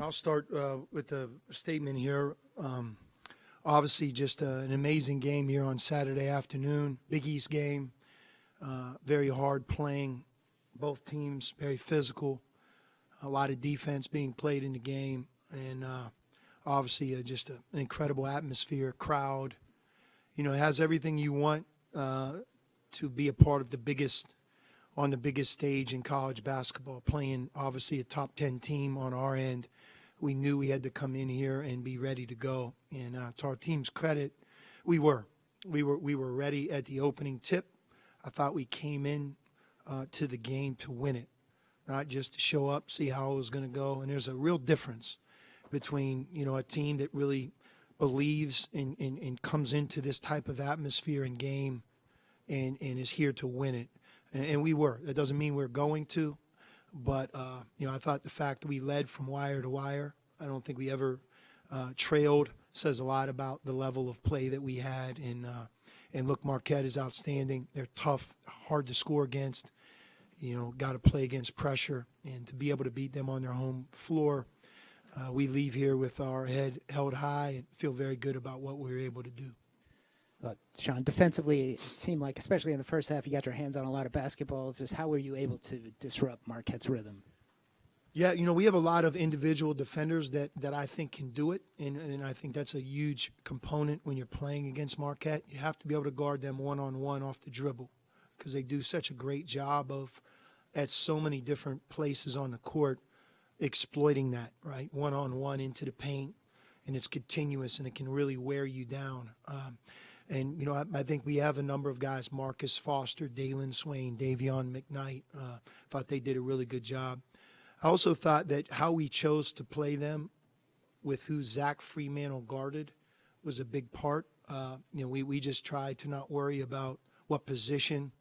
I'll start with the statement here. Obviously, just an amazing game here on Saturday afternoon. Big East game, very hard playing. Both teams very physical. A lot of defense being played in the game, and obviously just an incredible atmosphere, crowd. It has everything you want to be a part of on the biggest stage in college basketball, playing obviously a top 10 team on our end. We knew we had to come in here and be ready to go. And to our team's credit, we were ready at the opening tip. I thought we came in to the game to win it, not just to show up, see how it was going to go. And there's a real difference between, a team that really believes and comes into this type of atmosphere and game and is here to win it. And we were. That doesn't mean we're going to. But, I thought the fact that we led from wire to wire, I don't think we ever trailed, says a lot about the level of play that we had. And look, Marquette is outstanding. They're tough, hard to score against. Got to play against pressure. And to be able to beat them on their home floor, we leave here with our head held high and feel very good about what we were able to do. Sean, defensively, it seemed like, especially in the first half, you got your hands on a lot of basketballs. Just how were you able to disrupt Marquette's rhythm? Yeah, we have a lot of individual defenders that I think can do it, and I think that's a huge component when you're playing against Marquette. You have to be able to guard them one-on-one off the dribble because they do such a great job at so many different places on the court, exploiting that, right, one-on-one into the paint, and it's continuous, and it can really wear you down. And, I think we have a number of guys, Marcus Foster, Dalen Swain, Davion McKnight. Thought they did a really good job. I also thought that how we chose to play them with who Zach Freemantle guarded was a big part. We just tried to not worry about what position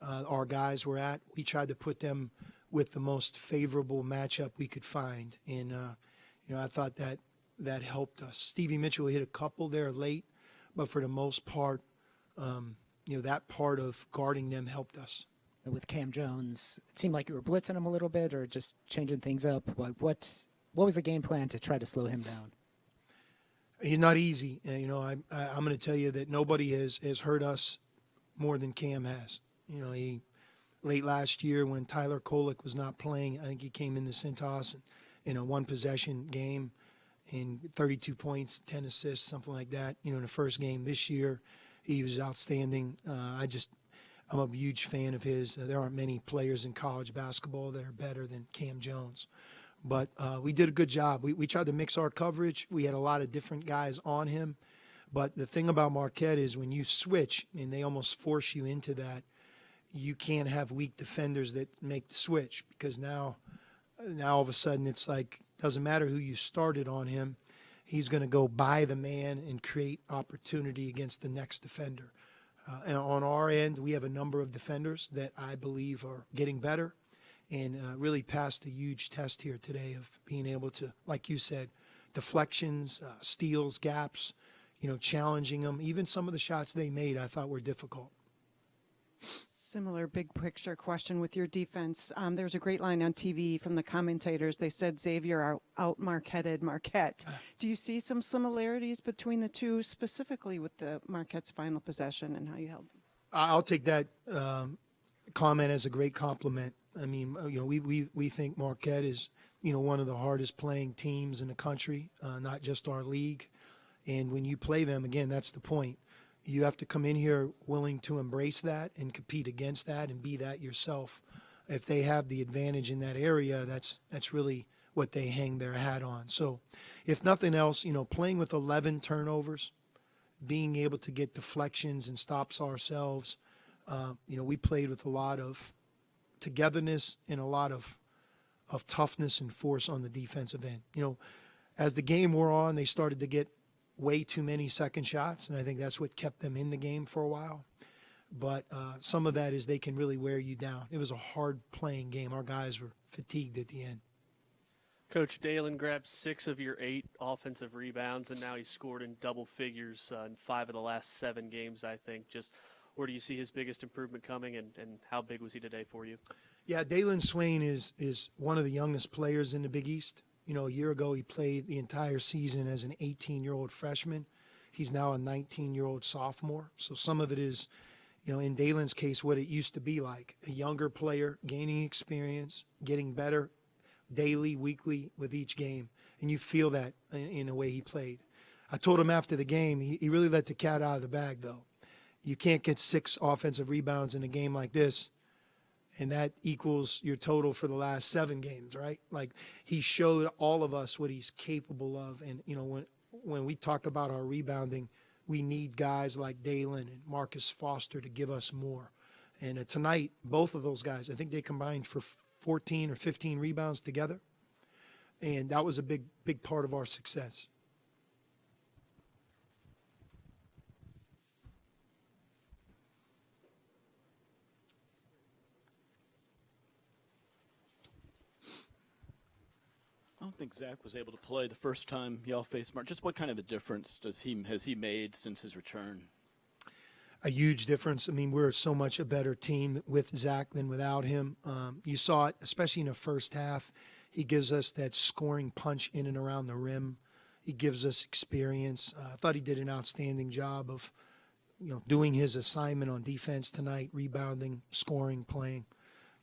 our guys were at. We tried to put them with the most favorable matchup we could find. And, I thought that helped us. Stevie Mitchell hit a couple there late. But for the most part, that part of guarding them helped us. With Cam Jones, it seemed like you were blitzing him a little bit or just changing things up. What was the game plan to try to slow him down? He's not easy. I'm going to tell you that nobody has hurt us more than Cam has. He late last year when Tyler Kolek was not playing, I think he came in the Cintas in a one-possession game. In 32 points, 10 assists, something like that. In the first game this year, he was outstanding. I'm a huge fan of his. There aren't many players in college basketball that are better than Cam Jones. But we did a good job. We tried to mix our coverage. We had a lot of different guys on him. But the thing about Marquette is when you switch, and they almost force you into that, you can't have weak defenders that make the switch because now all of a sudden it's like, doesn't matter who you started on him, he's going to go by the man and create opportunity against the next defender. And on our end, we have a number of defenders that I believe are getting better and really passed a huge test here today of being able to, like you said, deflections, steals, gaps, challenging them. Even some of the shots they made I thought were difficult. Similar big picture question with your defense. There was a great line on TV from the commentators. They said Xavier out Marquetted Marquette. Do you see some similarities between the two, specifically with the Marquette's final possession and how you held them? I'll take that comment as a great compliment. I mean, we think Marquette is, one of the hardest playing teams in the country, not just our league. And when you play them, again, that's the point. You have to come in here willing to embrace that and compete against that and be that yourself. If they have the advantage in that area, that's really what they hang their hat on. So if nothing else, playing with 11 turnovers, being able to get deflections and stops ourselves, we played with a lot of togetherness and a lot of toughness and force on the defensive end. As the game wore on, they started to get way too many second shots, and I think that's what kept them in the game for a while. But some of that is they can really wear you down. It was a hard-playing game. Our guys were fatigued at the end. Coach, Dalen grabbed 6 of your 8 offensive rebounds, and now he's scored in double figures in 5 of the last 7 games, I think. Just where do you see his biggest improvement coming, and how big was he today for you? Yeah, Dalen Swain is one of the youngest players in the Big East. You know, a year ago he played the entire season as an 18-year-old freshman. He's now a 19-year-old sophomore. So some of it is, you know, in Dalen's case, what it used to be like. A younger player gaining experience, getting better daily, weekly with each game. And you feel that in the way he played. I told him after the game, he really let the cat out of the bag, though. You can't get 6 offensive rebounds in a game like this, and that equals your total for the last 7 games, right? Like, he showed all of us what he's capable of. And, you know, when we talk about our rebounding, we need guys like Dalen and Marcus Foster to give us more. And tonight, both of those guys, I think they combined for 14 or 15 rebounds together. And that was a big part of our success. I don't think Zach was able to play the first time y'all faced Mark. Just what kind of a difference has he made since his return? A huge difference. I mean, we're so much a better team with Zach than without him. You saw it, especially in the first half. He gives us that scoring punch in and around the rim. He gives us experience. I thought he did an outstanding job of, you know, doing his assignment on defense tonight, rebounding, scoring, playing.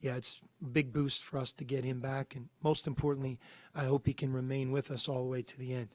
Yeah, it's a big boost for us to get him back. And most importantly, I hope he can remain with us all the way to the end.